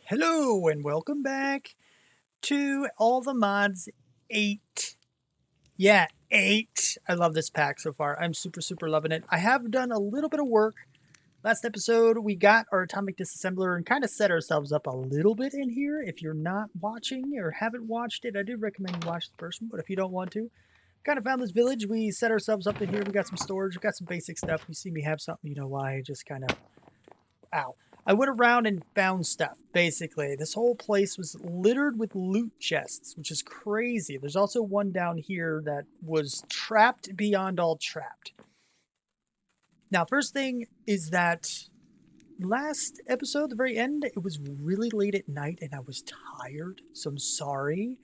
Hello and welcome back to All the Mods 8. Yeah, 8. I love this pack so far. I'm super loving it. I have done a little bit of work. Last episode, we got our atomic disassembler and kind of set ourselves up a little bit in here. If you're not watching or haven't watched it, I do recommend you watch the first one, but if you don't want to, kind of found this village. We set ourselves up in here. We got some storage. We got some basic stuff. You see me have something, you know why. Just kind of ow. I went around and found stuff, basically. This whole place was littered with loot chests, which is crazy. There's also one down here that was trapped beyond all trapped. Now, first thing is that last episode, the very end, it was really late at night and I was tired, so I'm sorry.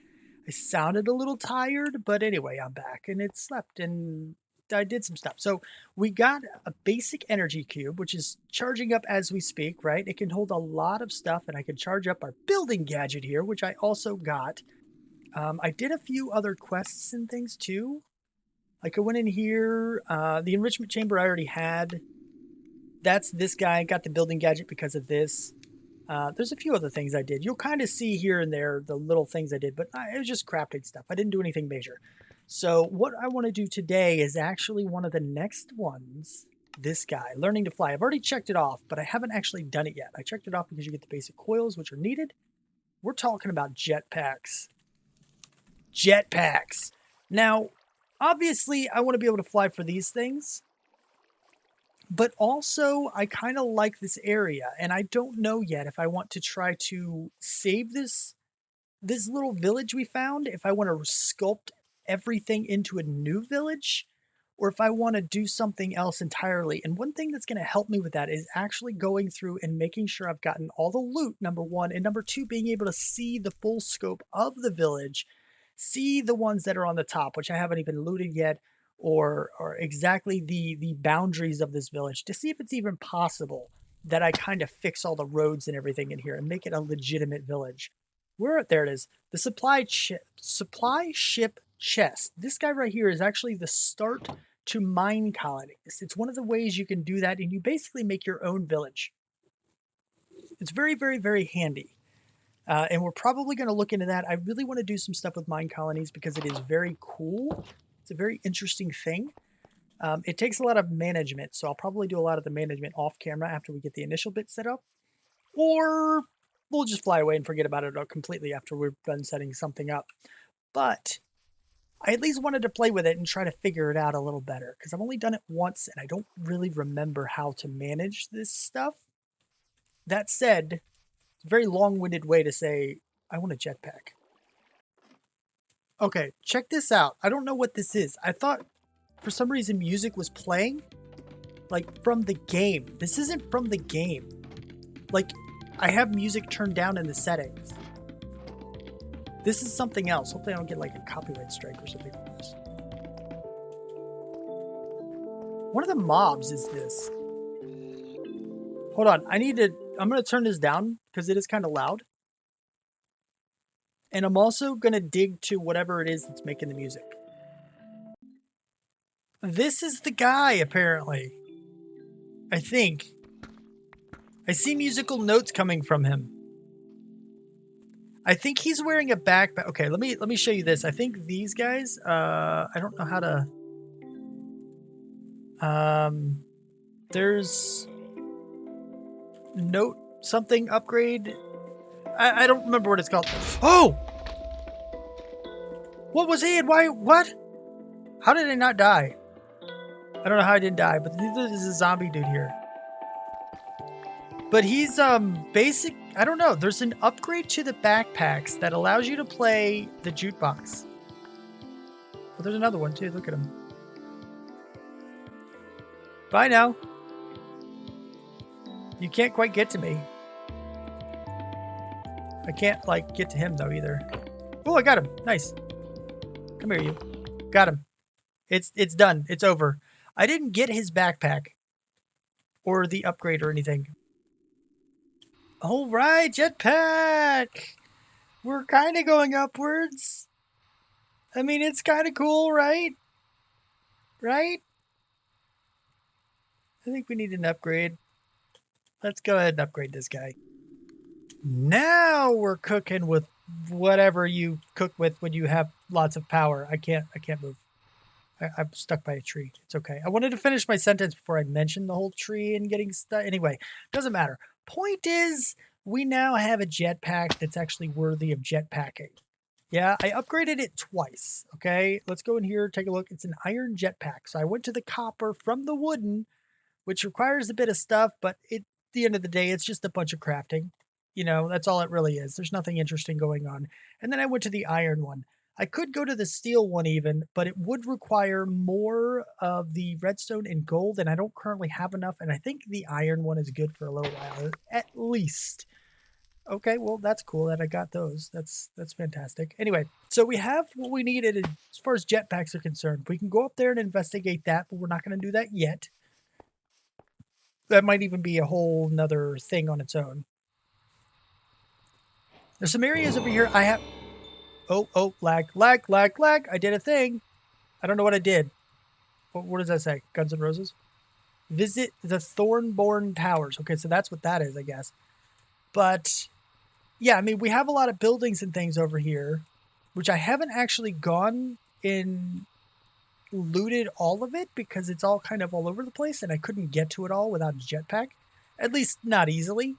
I sounded a little tired, but anyway, I'm back and it slept and I did some stuff. So we got a basic energy cube, which is charging up as we speak, right? It can hold a lot of stuff and I can charge up our building gadget here, which I also got. I did a few other quests and things too. Like I went in here, the enrichment chamber I already had. That's this guy, got the building gadget because of this. There's a few other things I did. You'll kind of see here and there the little things I did, but it was just crafting stuff. I didn't do anything major. So what I want to do today is actually one of the next ones. This guy, learning to fly. I've already checked it off, but I haven't actually done it yet. I checked it off because you get the basic coils, which are needed. We're talking about jetpacks. Jetpacks. Now, obviously, I want to be able to fly for these things. But also, I kind of like this area, and I don't know yet if I want to try to save this little village we found, if I want to sculpt everything into a new village, or if I want to do something else entirely. And one thing that's going to help me with that is actually going through and making sure I've gotten all the loot, number one, and number two, being able to see the full scope of the village, see the ones that are on the top, which I haven't even looted yet, or exactly the boundaries of this village to see if it's even possible that I kind of fix all the roads and everything in here and make it a legitimate village. Where there it is. The supply ship chest. This guy right here is actually the start to mine colonies. It's one of the ways you can do that, and you basically make your own village. It's very handy. And we're probably going to look into that. I really want to do some stuff with mine colonies because it is very cool. It's a very interesting thing. It takes a lot of management, so I'll probably do a lot of the management off camera after we get the initial bit set up. Or we'll just fly away and forget about it completely after we're done setting something up. But I at least wanted to play with it and try to figure it out a little better because I've only done it once and I don't really remember how to manage this stuff. That said, it's a very long-winded way to say, I want a jetpack. Okay, check this out. I don't know what this is. I thought for some reason music was playing, like from the game. This isn't from the game. Like, I have music turned down in the settings. This is something else. Hopefully I don't get like a copyright strike or something from this. One of the mobs is this. Hold on, I'm gonna turn this down because it is kind of loud. And I'm also gonna dig to whatever it is that's making the music. This is the guy, apparently. I think. I see musical notes coming from him. I think he's wearing a backpack. Okay, let me show you this. I think these guys, I don't know how to there's note something upgrade. I don't remember what it's called. Oh! What was he and why what? How did I not die? I don't know how I didn't die, but there's a zombie dude here. But he's basic. I don't know. There's an upgrade to the backpacks that allows you to play the jukebox. But there's another one too. Look at him. Bye now. You can't quite get to me. I can't like get to him though either. Oh, I got him. Nice. Come here, you. Got him. It's done. It's over. I didn't get his backpack or the upgrade or anything. All right, jetpack. We're kind of going upwards. I mean, it's kind of cool, right? Right? I think we need an upgrade. Let's go ahead and upgrade this guy. Now we're cooking with whatever you cook with when you have lots of power. I can't move. I'm stuck by a tree. It's okay. I wanted to finish my sentence before I mentioned the whole tree and getting stuck. Anyway, doesn't matter. Point is, we now have a jetpack that's actually worthy of jetpacking. Yeah, I upgraded it twice. Okay, let's go in here, take a look. It's an iron jetpack. So I went to the copper from the wooden, which requires a bit of stuff, but at the end of the day, it's just a bunch of crafting. You know, that's all it really is. There's nothing interesting going on. And then I went to the iron one. I could go to the steel one even, but it would require more of the redstone and gold, and I don't currently have enough. And I think the iron one is good for a little while, at least. Okay, well that's cool that I got those. That's fantastic. Anyway, so we have what we needed as far as jetpacks are concerned. We can go up there and investigate that, but we're not going to do that yet. That might even be a whole nother thing on its own. There's some areas over here I have. Oh, lag. I did a thing. I don't know what I did. What does that say? Guns N' Roses? Visit the Thornborn Towers. Okay, so that's what that is, I guess. But yeah, I mean, we have a lot of buildings and things over here, which I haven't actually gone and looted all of it because it's all kind of all over the place and I couldn't get to it all without a jetpack. At least not easily.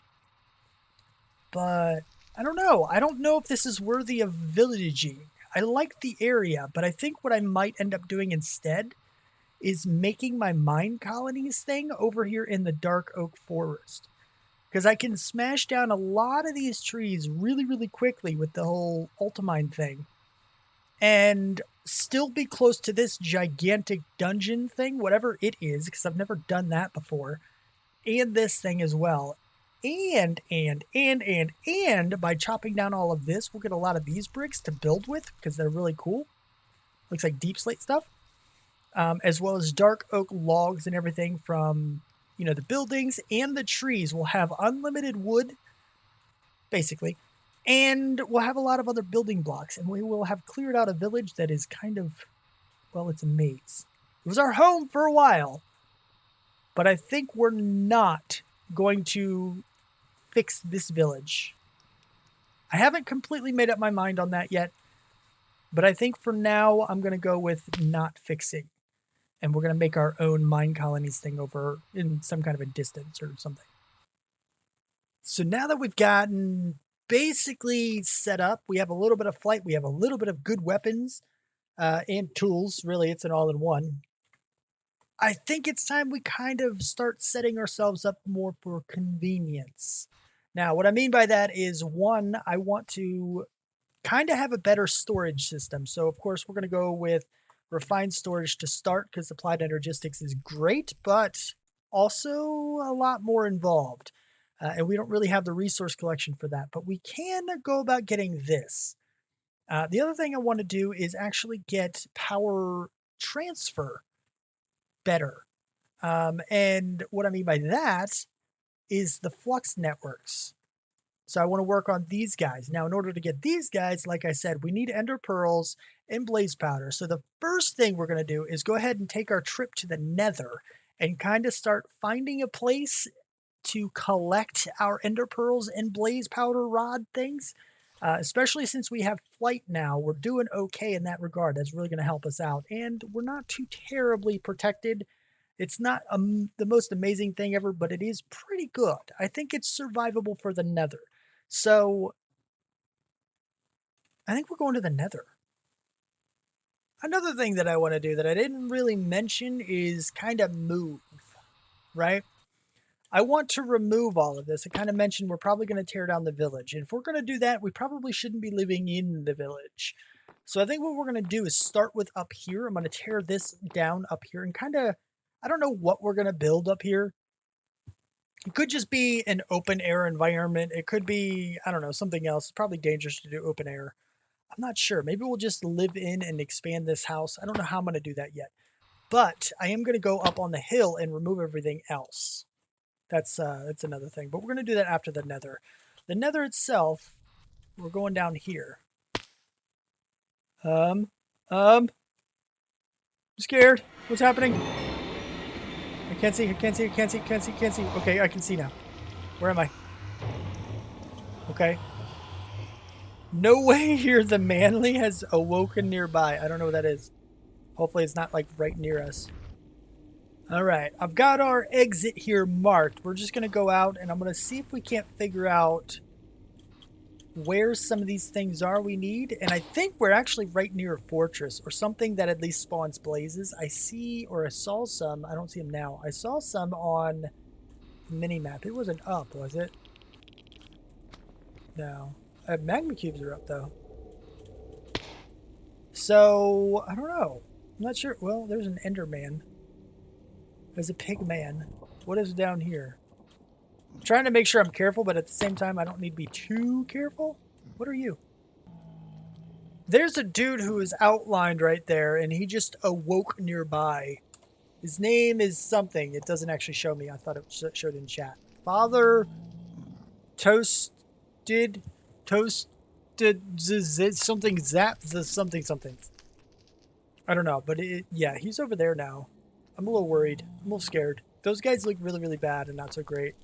But I don't know. I don't know if this is worthy of villaging. I like the area, but I think what I might end up doing instead is making my mine colonies thing over here in the dark oak forest. Because I can smash down a lot of these trees really, really quickly with the whole ultimine thing. And still be close to this gigantic dungeon thing, whatever it is, because I've never done that before. And this thing as well. And by chopping down all of this, we'll get a lot of these bricks to build with because they're really cool. Looks like deep slate stuff. As well as dark oak logs and everything from, you know, the buildings and the trees. We'll have unlimited wood, basically. And we'll have a lot of other building blocks. And we will have cleared out a village that is kind of, well, it's a maze. It was our home for a while. But I think we're not going to fix this village. I haven't completely made up my mind on that yet, but I think for now I'm going to go with not fixing. And we're going to make our own mine colonies thing over in some kind of a distance or something. So now that we've gotten basically set up, we have a little bit of flight, we have a little bit of good weapons and tools. Really, it's an all-in-one. I think it's time we kind of start setting ourselves up more for convenience. Now, what I mean by that is, one, I want to kind of have a better storage system. So, of course, we're going to go with refined storage to start because applied energistics is great, but also a lot more involved. And we don't really have the resource collection for that, but we can go about getting this. The other thing I want to do is actually get power transfer better. And what I mean by that is the flux networks. So I want to work on these guys. Now, in order to get these guys, like I said, we need ender pearls and blaze powder. So the first thing we're going to do is go ahead and take our trip to the Nether and kind of start finding a place to collect our ender pearls and blaze powder rod things. Especially since we have flight now, we're doing okay in that regard. That's really going to help us out. And we're not too terribly protected. It's not the most amazing thing ever, but it is pretty good. I think it's survivable for the Nether. So I think we're going to the Nether. Another thing that I want to do that I didn't really mention is kind of move, right? I want to remove all of this. I kind of mentioned we're probably going to tear down the village. And if we're going to do that, we probably shouldn't be living in the village. So I think what we're going to do is start with up here. I'm going to tear this down up here and kind of, I don't know what we're going to build up here. It could just be an open air environment. It could be, I don't know, something else. It's probably dangerous to do open air. I'm not sure. Maybe we'll just live in and expand this house. I don't know how I'm going to do that yet. But I am going to go up on the hill and remove everything else. That's another thing. But we're going to do that after the Nether. The Nether itself, we're going down here. I'm scared. What's happening? I can't see. Okay, I can see now. Where am I? Okay. No way here the manly has awoken nearby. I don't know what that is. Hopefully it's not like right near us. All right, I've got our exit here marked. We're just going to go out and I'm going to see if we can't figure out where some of these things are we need. And I think we're actually right near a fortress or something that at least spawns blazes. I see, or I saw some. I don't see them now. I saw some on the mini-map. It wasn't up, was it? No. Magma cubes are up, though. So, I don't know. I'm not sure. Well, there's an Enderman. There's a pig man. What is down here? I'm trying to make sure I'm careful, but at the same time, I don't need to be too careful. What are you? There's a dude who is outlined right there, and he just awoke nearby. His name is something. It doesn't actually show me. I thought it showed in chat. Father Toasted something zap something. I don't know, but yeah, he's over there now. I'm a little worried. I'm a little scared. Those guys look really, really bad and not so great.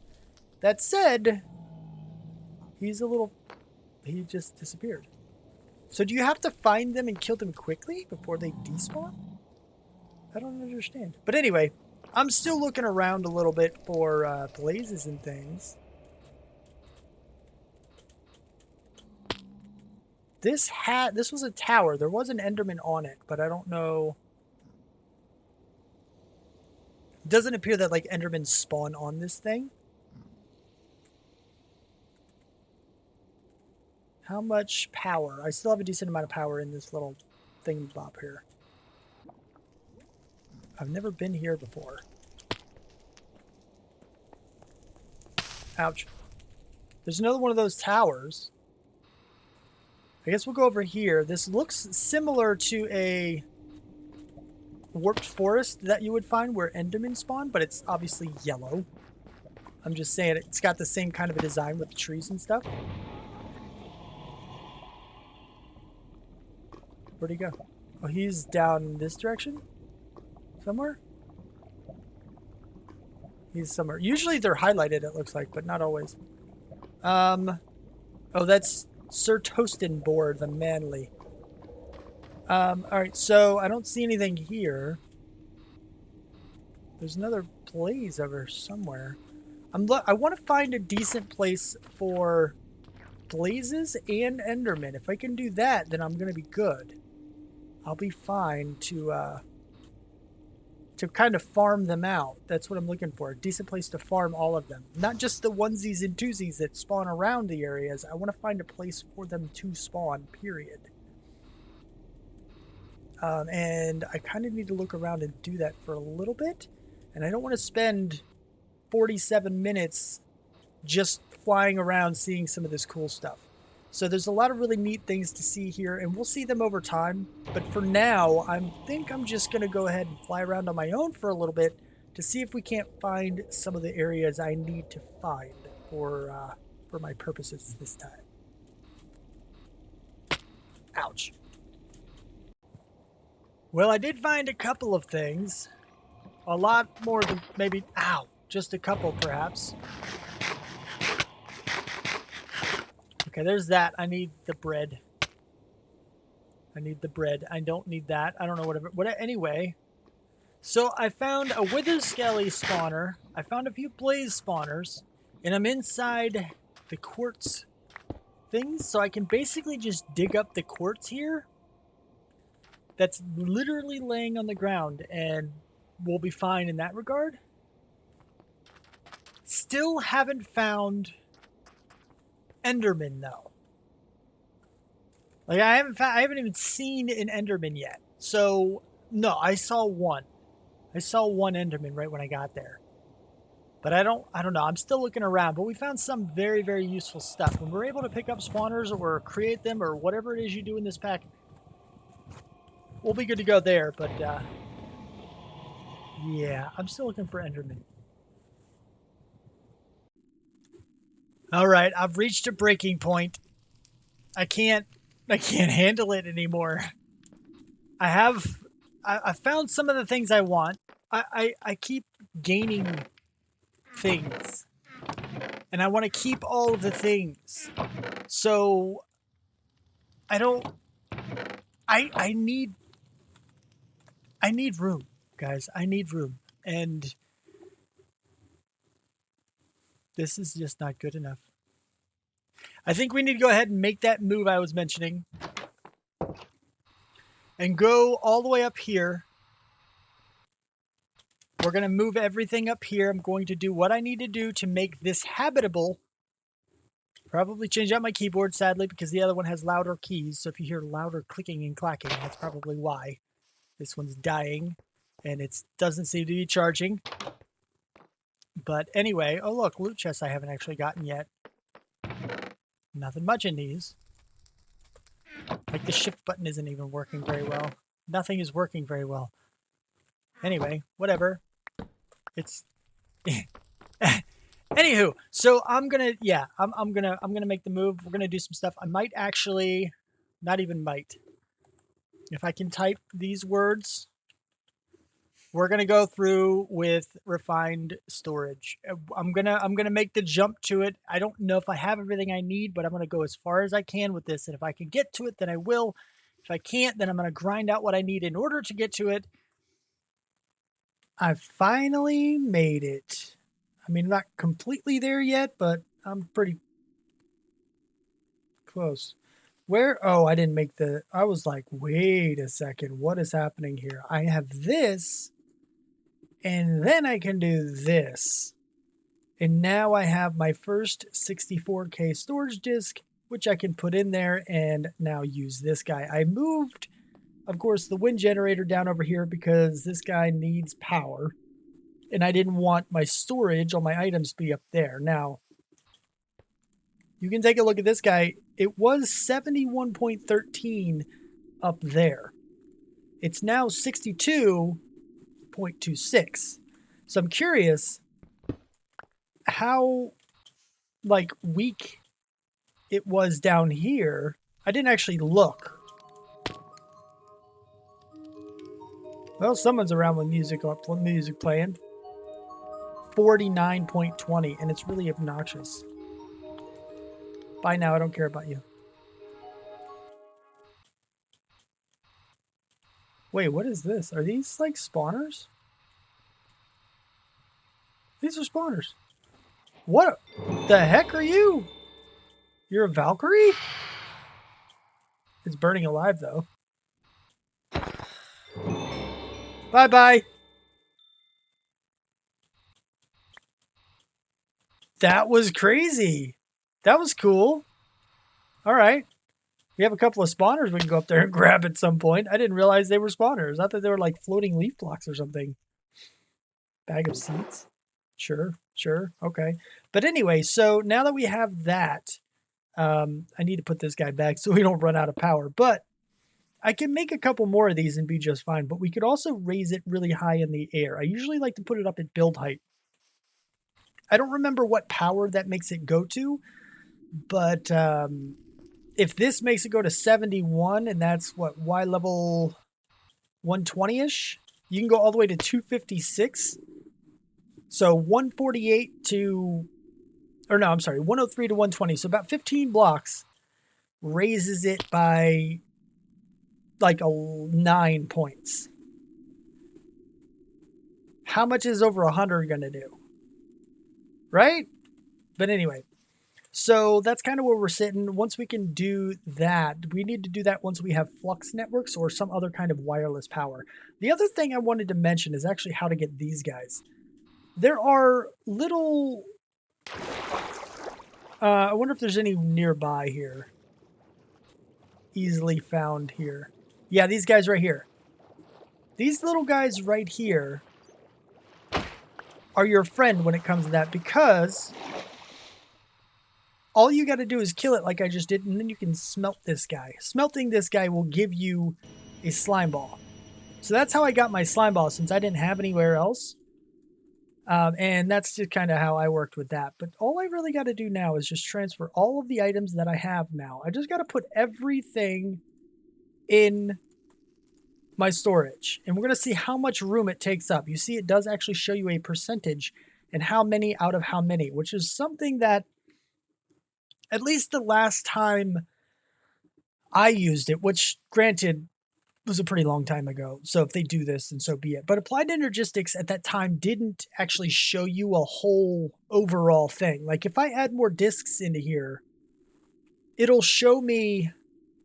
That said, he just disappeared. So do you have to find them and kill them quickly before they despawn? I don't understand. But anyway, I'm still looking around a little bit for blazes and things. This was a tower. There was an Enderman on it, but I don't know. It doesn't appear that like Endermen spawn on this thing. How much power? I still have a decent amount of power in this little thingamabob here. I've never been here before. Ouch. There's another one of those towers. I guess we'll go over here. This looks similar to a warped forest that you would find where Endermen spawn, but it's obviously yellow. I'm just saying it's got the same kind of a design with the trees and stuff. Where'd he go? Oh, he's down this direction? Somewhere? He's somewhere. Usually they're highlighted, it looks like, but not always. Oh, that's Sir Toastin Board, the manly. Alright, so I don't see anything here. There's another blaze over somewhere. I want to find a decent place for blazes and Endermen. If I can do that, then I'm going to be good. I'll be fine to kind of farm them out. That's what I'm looking for. A decent place to farm all of them. Not just the onesies and twosies that spawn around the areas. I want to find a place for them to spawn, period. And I kind of need to look around and do that for a little bit. And I don't want to spend 47 minutes just flying around seeing some of this cool stuff. So there's a lot of really neat things to see here, and we'll see them over time. But for now, I think I'm just going to go ahead and fly around on my own for a little bit to see if we can't find some of the areas I need to find for my purposes this time. Ouch. Well, I did find a couple of things. A lot more than maybe, ow, just a couple perhaps. Okay, there's that. I need the bread. I need the bread. I don't need that. I don't know whatever. Anyway, so I found a wither skelly spawner. I found a few blaze spawners, and I'm inside the quartz things, so I can basically just dig up the quartz here. That's literally laying on the ground, and we'll be fine in that regard. Still haven't found Enderman though. Like I haven't even seen an Enderman yet. So no, I saw one. I saw one Enderman right when I got there. But I don't know. I'm still looking around, but we found some very, very useful stuff. When we're able to pick up spawners or create them or whatever it is you do in this pack, we'll be good to go there. But yeah, I'm still looking for Enderman. All right, I've reached a breaking point. I can't handle it anymore. I found some of the things I want. I keep gaining things. and I want to keep all of the things. So I don't. I need room, guys. I need room, and this is just not good enough. I think we need to go ahead and make that move I was mentioning, and go all the way up here. We're going to move everything up here. I'm going to do what I need to do to make this habitable. Probably change out my keyboard, sadly, because the other one has louder keys. So if you hear louder clicking and clacking, that's probably why. This one's dying, and it doesn't seem to be charging. But anyway, oh look, loot chests I haven't actually gotten yet. Nothing much in these. Like the shift button isn't even working very well. Nothing is working very well. Anyway, whatever. It's anywho, so I'm gonna make the move. We're gonna do some stuff. I might actually, not even might. If I can type these words, we're gonna go through with refined storage. I'm gonna make the jump to it. I don't know if I have everything I need, but I'm gonna go as far as I can with this. And if I can get to it, then I will. If I can't, then I'm gonna grind out what I need in order to get to it. I finally made it. I mean, not completely there yet, but I'm pretty close. Where? Oh, I didn't make the... I was like, wait a second. What is happening here? I have this, and then I can do this. And now I have my first 64K storage disk, which I can put in there and now use this guy. I moved, of course, the wind generator down over here because this guy needs power. And I didn't want my storage, all my items to be up there. Now, you can take a look at this guy. It was 71.13 up there. It's now 62.26. So I'm curious how, like, weak it was down here. I didn't actually look. Well, someone's around with music playing. 49.20, and it's really obnoxious. Bye now, I don't care about you. Wait, what is this? Are these like spawners? These are spawners. What the heck are you? You're a Valkyrie? It's burning alive though. Bye-bye. That was crazy. That was cool. All right. We have a couple of spawners we can go up there and grab at some point. I didn't realize they were spawners. I thought they were like floating leaf blocks or something. Bag of seeds. Sure, sure. Okay. But anyway, so now that we have that, I need to put this guy back so we don't run out of power. But I can make a couple more of these and be just fine. But we could also raise it really high in the air. I usually like to put it up at build height. I don't remember what power that makes it go to, but if this makes it go to 71, and that's what, Y level 120-ish, you can go all the way to 256. So 148 to, or no, I'm sorry, 103 to 120. So about 15 blocks raises it by like 9 points. How much is over 100 going to do? Right? But anyway, so that's kind of where we're sitting. Once we can do that, we need to do that once we have flux networks or some other kind of wireless power. The other thing I wanted to mention is actually how to get these guys. There are little... I wonder if there's any nearby here. Easily found here. Yeah, these guys right here. These little guys right here are your friend when it comes to that, because all you got to do is kill it like I just did, and then you can smelt this guy. Smelting this guy will give you a slime ball. So that's how I got my slime ball, since I didn't have anywhere else. And that's just kind of how I worked with that. But all I really got to do now is just transfer all of the items that I have now. I just got to put everything in my storage, and we're going to see how much room it takes up. You see, it does actually show you a percentage and how many out of how many, which is something that at least the last time I used it, which granted was a pretty long time ago. So if they do this, then so be it. But applied energistics at that time didn't actually show you a whole overall thing. Like if I add more discs into here, it'll show me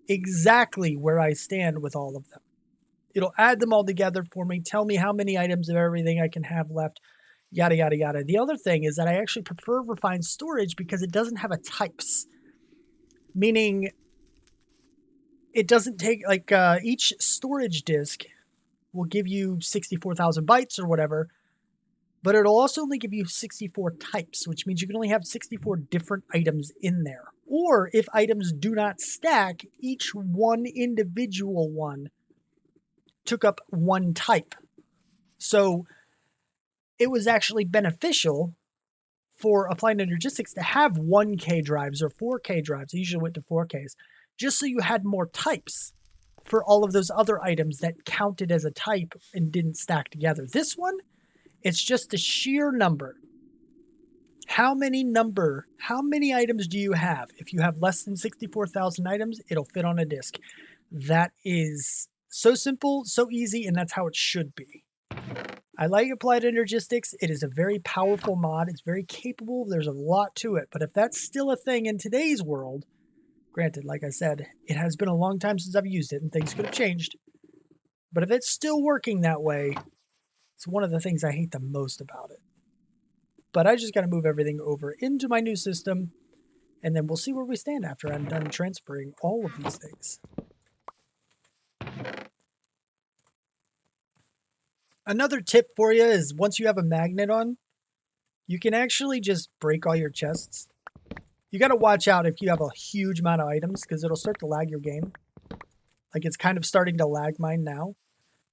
exactly where I stand with all of them. It'll add them all together for me, tell me how many items of everything I can have left, yada, yada, yada. The other thing is that I actually prefer refined storage because it doesn't have a types, meaning it doesn't take, like, each storage disk will give you 64,000 bytes or whatever, but it'll also only give you 64 types, which means you can only have 64 different items in there. Or if items do not stack, each one individual one took up one type. So it was actually beneficial for applied energistics to have 1K drives or 4K drives. I usually went to 4Ks, just so you had more types for all of those other items that counted as a type and didn't stack together. This one, it's just the sheer number. How many items do you have? If you have less than 64,000 items, it'll fit on a disk. That is so simple, so easy, and that's how it should be. I like applied energistics. It is a very powerful mod. It's very capable. There's a lot to it. But if that's still a thing in today's world, granted, like I said, it has been a long time since I've used it and things could have changed. But if it's still working that way, it's one of the things I hate the most about it. But I just got to move everything over into my new system, and then we'll see where we stand after I'm done transferring all of these things. Another tip for you is once you have a magnet on, you can actually just break all your chests. You got to watch out if you have a huge amount of items because it'll start to lag your game. Like it's kind of starting to lag mine now.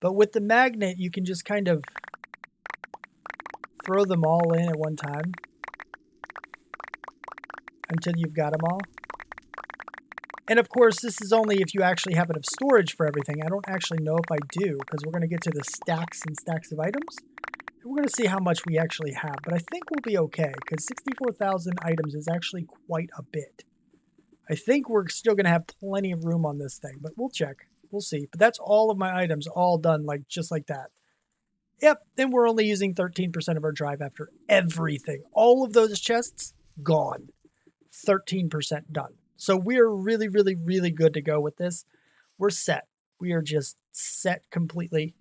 But with the magnet, you can just kind of throw them all in at one time until you've got them all. And of course, this is only if you actually have enough storage for everything. I don't actually know if I do because we're going to get to the stacks and stacks of items. And we're going to see how much we actually have. But I think we'll be okay because 64,000 items is actually quite a bit. I think we're still going to have plenty of room on this thing, but we'll check. We'll see. But that's all of my items all done just like that. Yep, then we're only using 13% of our drive after everything. All of those chests, gone. 13% done. So we're really, really, really good to go with this. We're set. We are just set completely.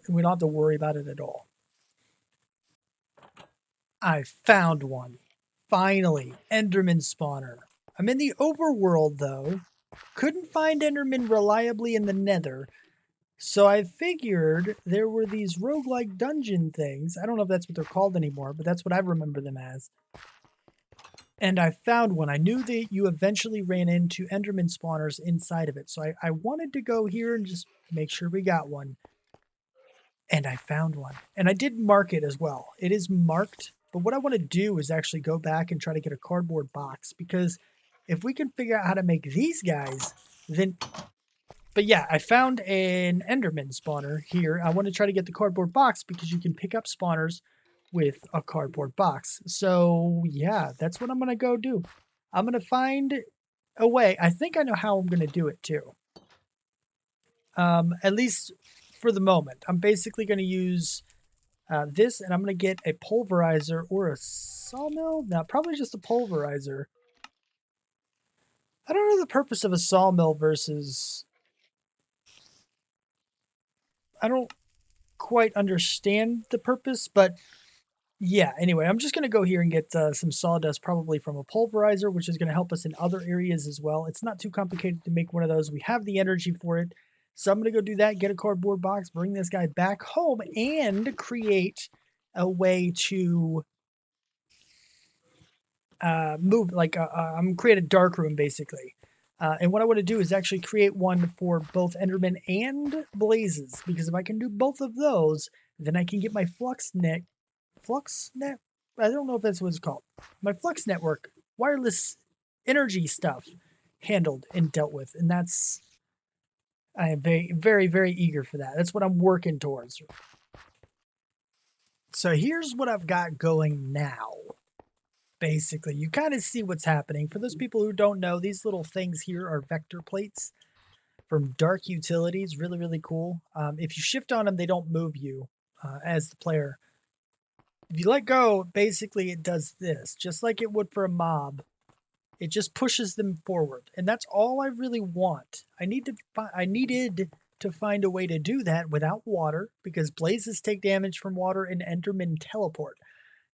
And we don't have to worry about it at all. I found one. Finally, Enderman spawner. I'm in the overworld, though. Couldn't find Enderman reliably in the Nether. So I figured there were these roguelike dungeon things. I don't know if that's what they're called anymore, but that's what I remember them as. And I found one. I knew that you eventually ran into Enderman spawners inside of it. So I wanted to go here and just make sure we got one. And I found one. And I did mark it as well. It is marked. But what I want to do is actually go back and try to get a cardboard box. Because if we can figure out how to make these guys, then... But yeah, I found an Enderman spawner here. I want to try to get the cardboard box because you can pick up spawners with a cardboard box. So yeah, that's what I'm going to go do. I'm going to find a way. I think I know how I'm going to do it too. At least for the moment. I'm basically going to use this, and I'm going to get a pulverizer or a sawmill. No, probably just a pulverizer. I don't know the purpose of a sawmill versus... I don't quite understand the purpose, but yeah, anyway, I'm just going to go here and get some sawdust, probably from a pulverizer, which is going to help us in other areas as well. It's not too complicated to make one of those. We have the energy for it. So I'm going to go do that, get a cardboard box, bring this guy back home, and create a way to move, like, I'm create a dark room, basically. And what I want to do is actually create one for both Enderman and Blazes, because if I can do both of those, then I can get my FluxNet, I don't know if that's what it's called, my Flux Network, wireless energy stuff handled and dealt with. And that's, I am very, very, very eager for that. That's what I'm working towards. So here's what I've got going now. basically. You kind of see what's happening. For those people who don't know, these little things here are vector plates from Dark Utilities. Really, really cool. If you shift on them, they don't move you as the player. If you let go, basically it does this, just like it would for a mob. It just pushes them forward, and that's all I really want. I needed to find a way to do that without water, because blazes take damage from water and Endermen teleport.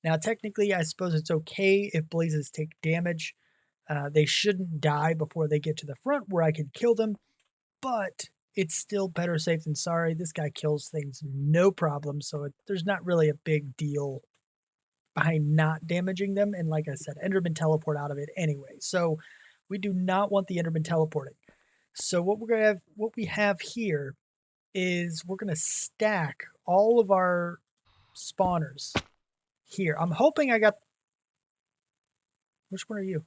Now, technically, I suppose it's okay if blazes take damage. They shouldn't die before they get to the front where I can kill them, but it's still better safe than sorry. This guy kills things no problem, so there's not really a big deal behind not damaging them. And like I said, Enderman teleport out of it anyway. So we do not want the Enderman teleporting. So what we have here is we're gonna stack all of our spawners here. I'm hoping I got. Which one are you?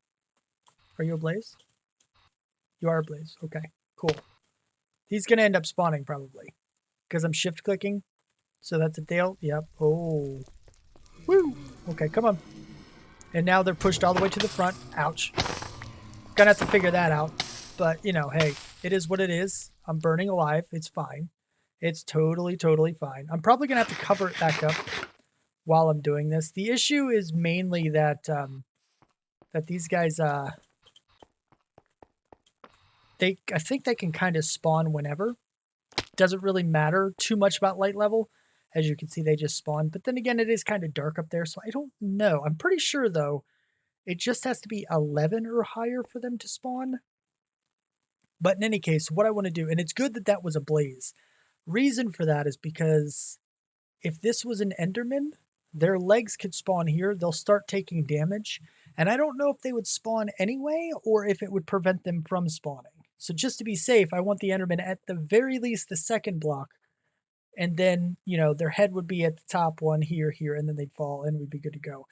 Are you a blaze? You are a blaze. Okay, cool. He's gonna end up spawning probably because I'm shift clicking. So that's a Dale. Yep. Oh. Woo. Okay, come on. And now they're pushed all the way to the front. Ouch. Gonna have to figure that out. But, you know, hey, it is what it is. I'm burning alive. It's fine. It's totally, totally fine. I'm probably gonna have to cover it back up while I'm doing this. The issue is mainly that that these guys I think they can kind of spawn whenever. Doesn't really matter too much about light level. As you can see, they just spawn. But then again, it is kind of dark up there, so I don't know. I'm pretty sure, though, it just has to be 11 or higher for them to spawn. But in any case, what I want to do, and it's good that that was a blaze. Reason for that is because if this was an Enderman, their legs could spawn here. They'll start taking damage. And I don't know if they would spawn anyway or if it would prevent them from spawning. So just to be safe, I want the Enderman at the very least the second block. And then, you know, their head would be at the top one here, and then they'd fall and we'd be good to go.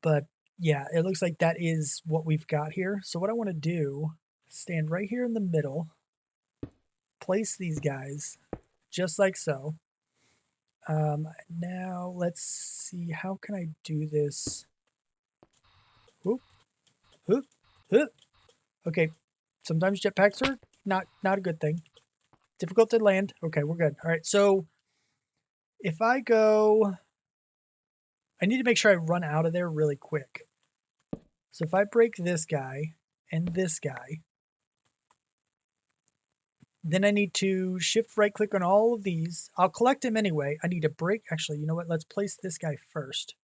But yeah, it looks like that is what we've got here. So what I want to do, stand right here in the middle, place these guys just like so. Now let's see, how can I do this? Whoop, whoop, whoop. Okay, sometimes jetpacks are not a good thing. Difficult to land. Okay, we're good. All right, so if I go, I need to make sure I run out of there really quick. So if I break this guy and this guy, then I need to shift right click on all of these. I'll collect him anyway. I need to break. Actually, you know what? Let's place this guy first.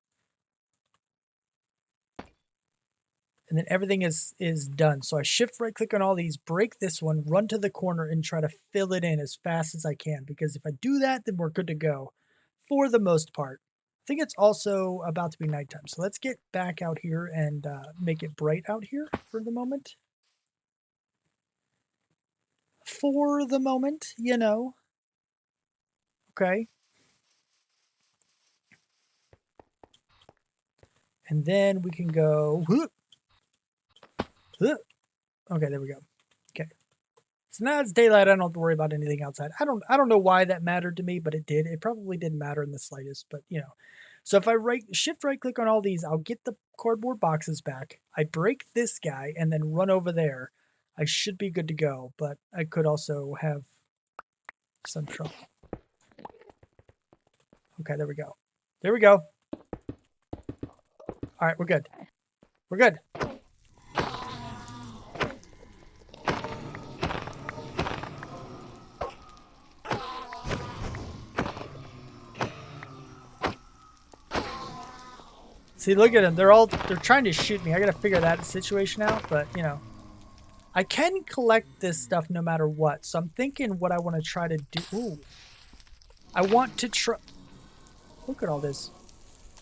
And then everything is done. So I shift right click on all these, break this one, run to the corner and try to fill it in as fast as I can. Because if I do that, then we're good to go for the most part. I think it's also about to be nighttime. So let's get back out here and make it bright out here for the moment. For the moment, you know. Okay. And then we can go. Whoop, whoop. Okay, there we go. Okay. So now it's daylight. I don't have to worry about anything outside. I don't know why that mattered to me, but it did. It probably didn't matter in the slightest, but you know. So if I shift right click on all these, I'll get the cardboard boxes back. I break this guy and then run over there. I should be good to go, but I could also have some trouble. Okay, there we go. There we go. All right, we're good. We're good. See, look at them. They're trying to shoot me. I gotta figure that situation out, but you know. I can collect this stuff no matter what. So I'm thinking what I want to try to do. Ooh. I want to try. Look at all this.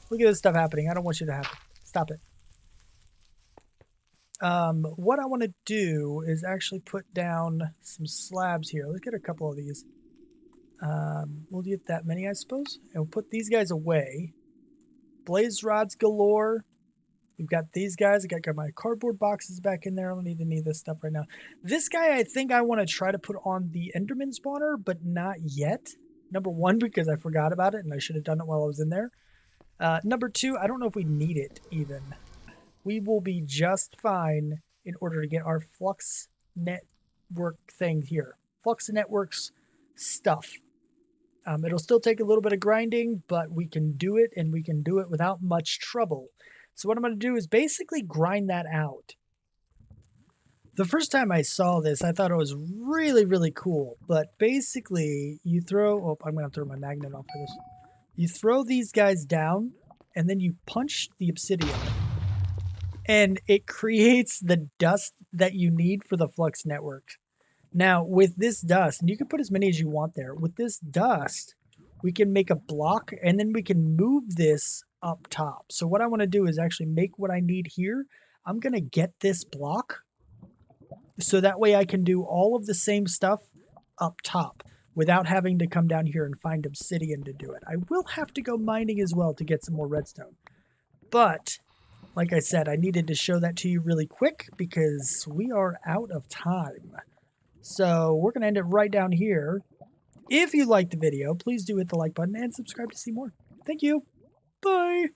Look at this stuff happening. I don't want you to happen. Stop it. What I want to do is actually put down some slabs here. Let's get a couple of these. We'll get that many, I suppose. And we'll put these guys away. Blaze rods galore. We've got these guys. I got my cardboard boxes back in there. I don't need any of this stuff right now. This guy, I think I want to try to put on the Enderman spawner, but not yet. Number one, because I forgot about it, and I should have done it while I was in there. Number two, I don't know if we need it, even. we will be just fine in order to get our Flux network thing here. Flux networks stuff. It'll still take a little bit of grinding, but we can do it, and we can do it without much trouble. So what I'm going to do is basically grind that out. The first time I saw this, I thought it was really, really cool. But basically, you throw... Oh, I'm going to throw my magnet off for this. You throw these guys down, and then you punch the obsidian. And it creates the dust that you need for the Flux network. Now, with this dust, and you can put as many as you want there, with this dust, we can make a block, and then we can move this up top. So what I want to do is actually make what I need here. I'm going to get this block, so that way I can do all of the same stuff up top without having to come down here and find obsidian to do it. I will have to go mining as well to get some more redstone. But, like I said, I needed to show that to you really quick because we are out of time. So we're going to end it right down here. If you liked the video, please do hit the like button and subscribe to see more. Thank you. Bye.